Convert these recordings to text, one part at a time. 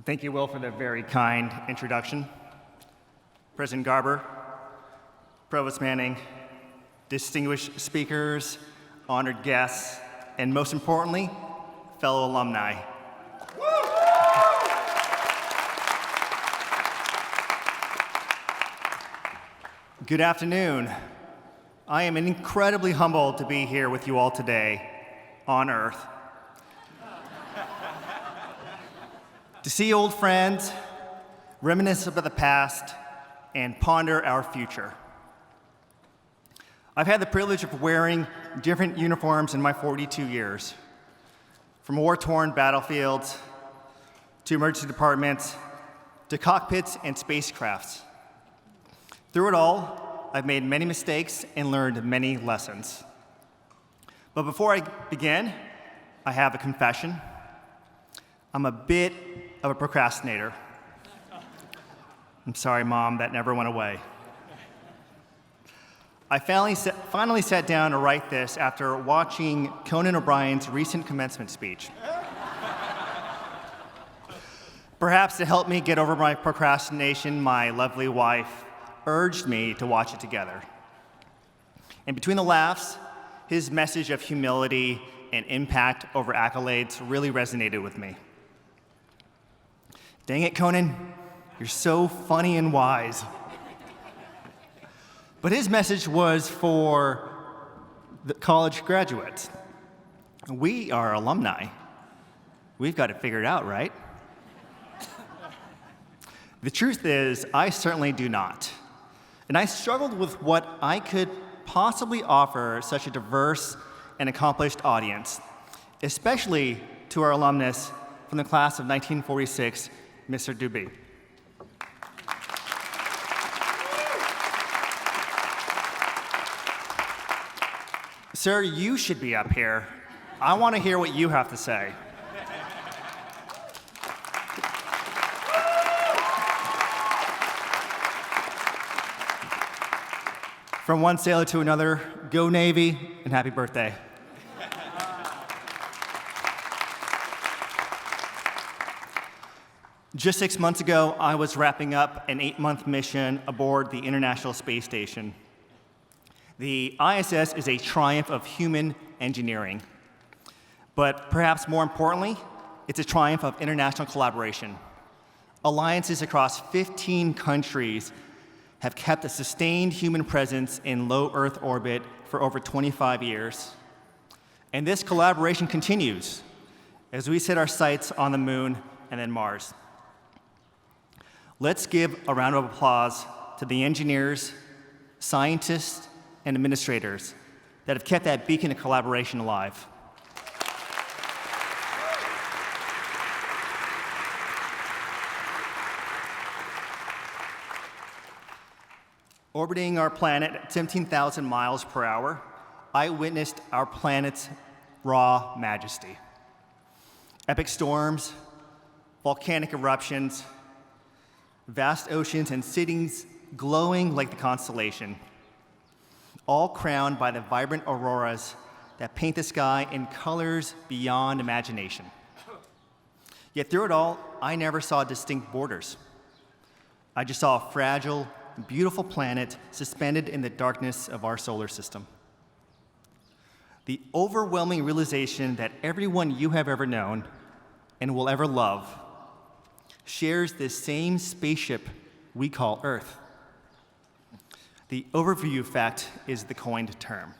Thank you, Will, for the very kind introduction. President Garber, Provost Manning, distinguished speakers, honored guests, and most importantly, fellow alumni. Good afternoon. I am incredibly humbled to be here with you all today on Earth. To see old friends, reminisce about the past, and ponder our future. I've had the privilege of wearing different uniforms in my 42 years, from war-torn battlefields, to emergency departments, to cockpits and spacecrafts. Through it all, I've made many mistakes and learned many lessons. But before I begin, I have a confession. I'm a bit of a procrastinator. I'm sorry, Mom, that never went away. I finally sat down to write this after watching Conan O'Brien's recent commencement speech. Perhaps to help me get over my procrastination, my lovely wife urged me to watch it together. And between the laughs, his message of humility and impact over accolades really resonated with me. Dang it, Conan, you're so funny and wise. But his message was for the college graduates. We are alumni. We've got it figured out, right? The truth is, I certainly do not. And I struggled with what I could possibly offer such a diverse and accomplished audience, especially to our alumnus from the class of 1946, Mr. Dubé. Sir, you should be up here. I want to hear what you have to say. From one sailor to another, go Navy, and happy birthday. Just 6 months ago, I was wrapping up an 8-month mission aboard the International Space Station. The ISS is a triumph of human engineering, but perhaps more importantly, it's a triumph of international collaboration. Alliances across 15 countries have kept a sustained human presence in low Earth orbit for over 25 years. And this collaboration continues as we set our sights on the moon and then Mars. Let's give a round of applause to the engineers, scientists, and administrators that have kept that beacon of collaboration alive. Orbiting our planet at 17,000 miles per hour, I witnessed our planet's raw majesty. Epic storms, volcanic eruptions, vast oceans, and cities glowing like the constellation, all crowned by the vibrant auroras that paint the sky in colors beyond imagination. Yet through it all, I never saw distinct borders. I just saw a fragile, beautiful planet suspended in the darkness of our solar system. The overwhelming realization that everyone you have ever known and will ever love shares this same spaceship we call Earth. The overview effect is the coined term.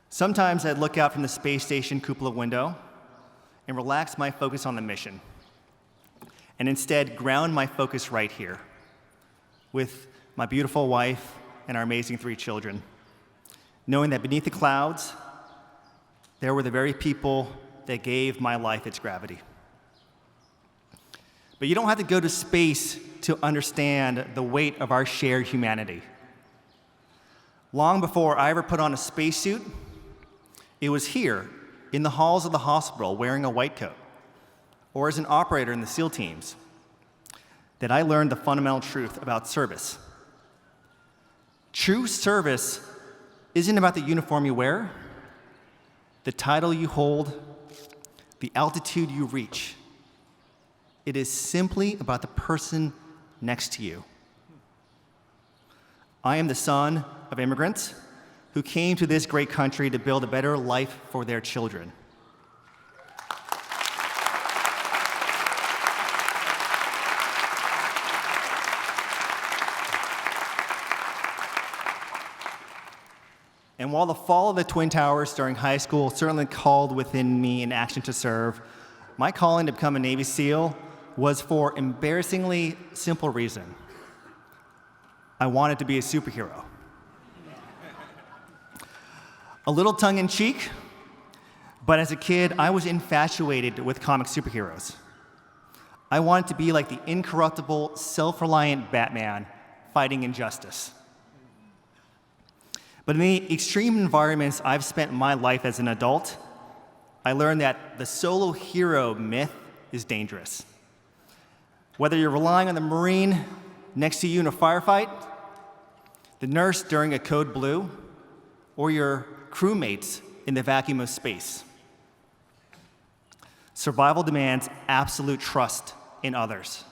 Sometimes I'd look out from the space station cupola window and relax my focus on the mission, and instead ground my focus right here with my beautiful wife and our amazing 3 children, knowing that beneath the clouds, there were the very people that gave my life its gravity. But you don't have to go to space to understand the weight of our shared humanity. Long before I ever put on a spacesuit, it was here, in the halls of the hospital, wearing a white coat, or as an operator in the SEAL teams, that I learned the fundamental truth about service. True service isn't about the uniform you wear, the title you hold, the altitude you reach. It is simply about the person next to you. I am the son of immigrants who came to this great country to build a better life for their children. And while the fall of the Twin Towers during high school certainly called within me an action to serve, my calling to become a Navy SEAL was for an embarrassingly simple reason. I wanted to be a superhero. A little tongue-in-cheek, but as a kid, I was infatuated with comic superheroes. I wanted to be like the incorruptible, self-reliant Batman fighting injustice. But in the extreme environments I've spent my life as an adult, I learned that the solo hero myth is dangerous. Whether you're relying on the Marine next to you in a firefight, the nurse during a code blue, or your crewmates in the vacuum of space. Survival demands absolute trust in others.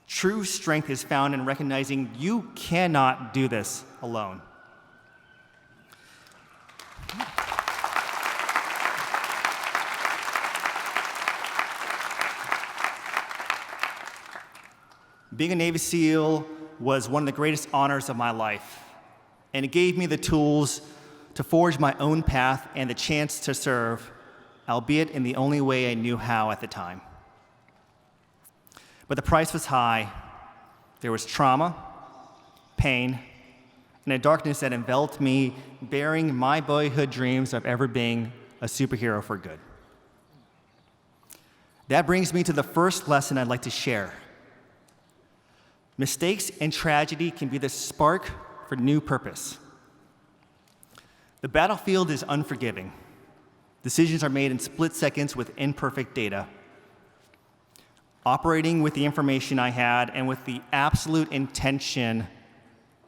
True strength is found in recognizing you cannot do this alone. Being a Navy SEAL was one of the greatest honors of my life, and it gave me the tools to forge my own path and the chance to serve, albeit in the only way I knew how at the time. But the price was high. There was trauma, pain, and a darkness that enveloped me, bearing my boyhood dreams of ever being a superhero for good. That brings me to the first lesson I'd like to share. Mistakes and tragedy can be the spark for new purpose. The battlefield is unforgiving. Decisions are made in split seconds with imperfect data. Operating with the information I had and with the absolute intention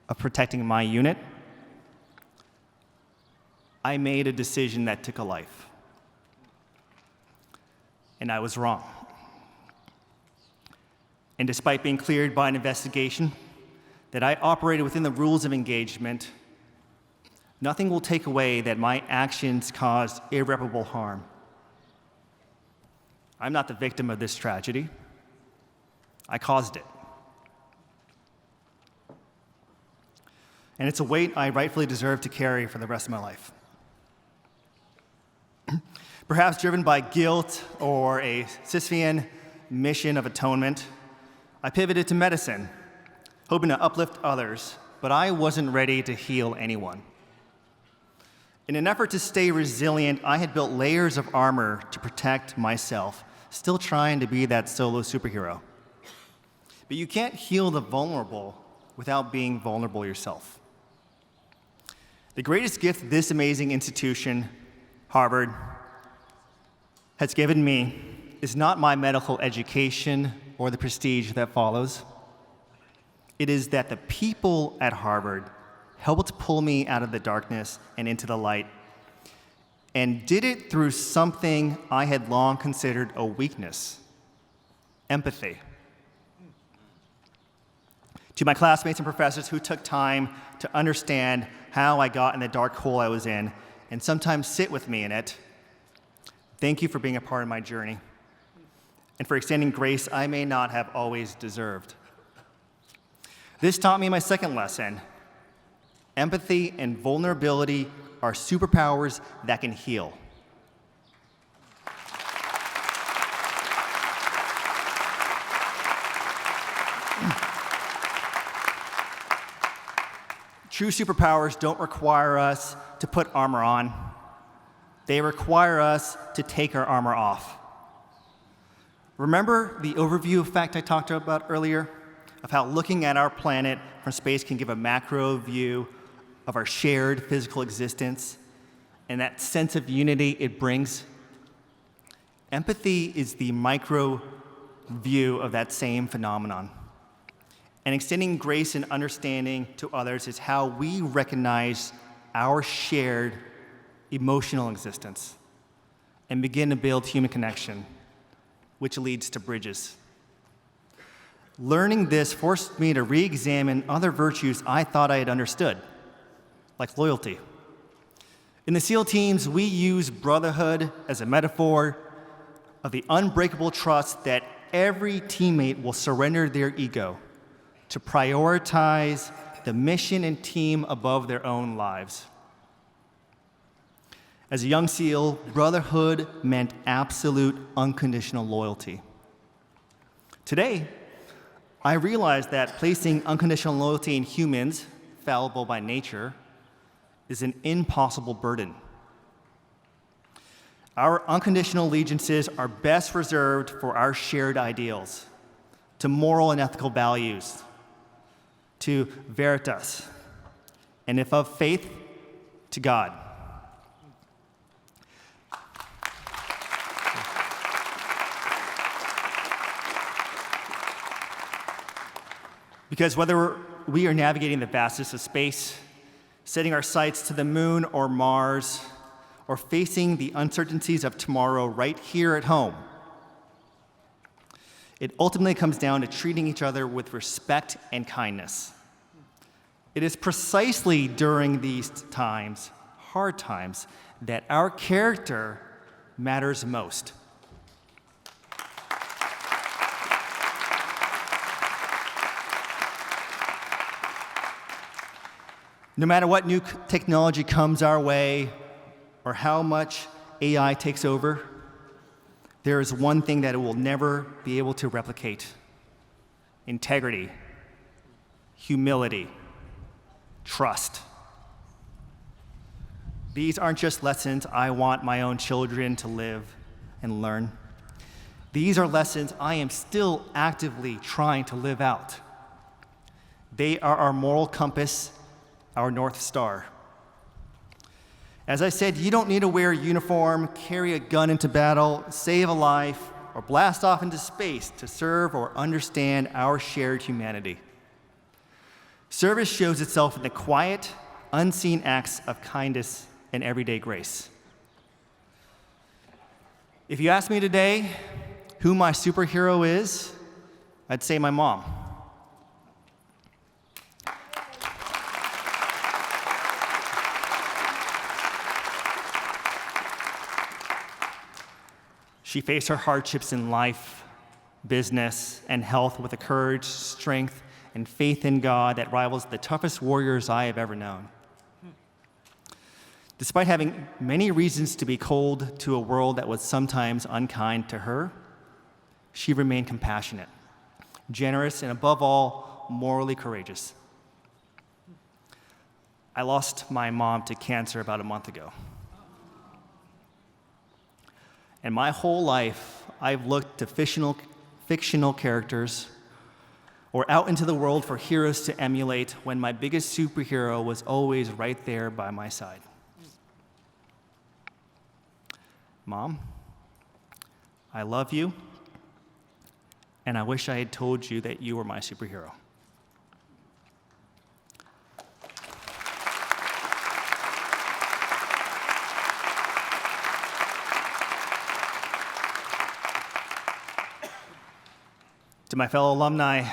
of protecting my unit, I made a decision that took a life. And I was wrong. And despite being cleared by an investigation that I operated within the rules of engagement, nothing will take away that my actions caused irreparable harm. I'm not the victim of this tragedy. I caused it. And it's a weight I rightfully deserve to carry for the rest of my life. Perhaps driven by guilt or a Sisyphean mission of atonement, I pivoted to medicine, hoping to uplift others, but I wasn't ready to heal anyone. In an effort to stay resilient, I had built layers of armor to protect myself, still trying to be that solo superhero. But you can't heal the vulnerable without being vulnerable yourself. The greatest gift this amazing institution, Harvard, has given me is not my medical education or the prestige that follows. It is that the people at Harvard helped pull me out of the darkness and into the light, and did it through something I had long considered a weakness: empathy. To my classmates and professors who took time to understand how I got in the dark hole I was in, and sometimes sit with me in it, thank you for being a part of my journey, and for extending grace I may not have always deserved. This taught me my second lesson. Empathy and vulnerability are superpowers that can heal. True superpowers don't require us to put armor on. They require us to take our armor off. Remember the overview effect I talked about earlier, of how looking at our planet from space can give a macro view of our shared physical existence and that sense of unity it brings? Empathy is the micro view of that same phenomenon. And extending grace and understanding to others is how we recognize our shared emotional existence and begin to build human connection. which leads to bridges. Learning this forced me to re-examine other virtues I thought I had understood, like loyalty. In the SEAL teams, we use brotherhood as a metaphor of the unbreakable trust that every teammate will surrender their ego to prioritize the mission and team above their own lives. As a young SEAL, brotherhood meant absolute unconditional loyalty. Today, I realize that placing unconditional loyalty in humans, fallible by nature, is an impossible burden. Our unconditional allegiances are best reserved for our shared ideals, to moral and ethical values, to veritas, and if of faith, to God. Because whether we are navigating the vastness of space, setting our sights to the moon or Mars, or facing the uncertainties of tomorrow right here at home, it ultimately comes down to treating each other with respect and kindness. It is precisely during these times, hard times, that our character matters most. No matter what new technology comes our way or how much AI takes over, there is one thing that it will never be able to replicate: integrity, humility, trust. These aren't just lessons I want my own children to live and learn. These are lessons I am still actively trying to live out. They are our moral compass, our North Star. As I said, you don't need to wear a uniform, carry a gun into battle, save a life, or blast off into space to serve or understand our shared humanity. Service shows itself in the quiet, unseen acts of kindness and everyday grace. If you ask me today who my superhero is, I'd say my mom. She faced her hardships in life, business, and health with a courage, strength, and faith in God that rivals the toughest warriors I have ever known. Despite having many reasons to be cold to a world that was sometimes unkind to her, she remained compassionate, generous, and above all, morally courageous. I lost my mom to cancer about a month ago. And my whole life, I've looked to fictional characters or out into the world for heroes to emulate when my biggest superhero was always right there by my side. Mom, I love you, and I wish I had told you that you were my superhero. To my fellow alumni,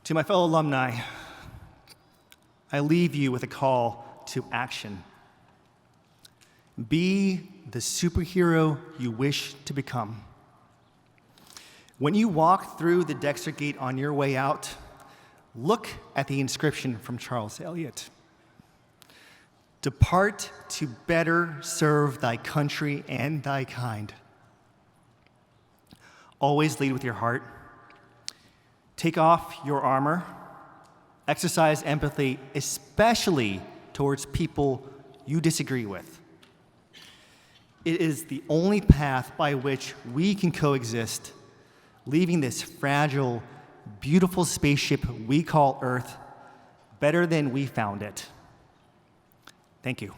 to my fellow alumni, I leave you with a call to action. Be the superhero you wish to become. When you walk through the Dexter Gate on your way out, look at the inscription from Charles Eliot. Depart to better serve thy country and thy kind. Always lead with your heart. Take off your armor. Exercise empathy, especially towards people you disagree with. It is the only path by which we can coexist, leaving this fragile, beautiful spaceship we call Earth better than we found it. Thank you.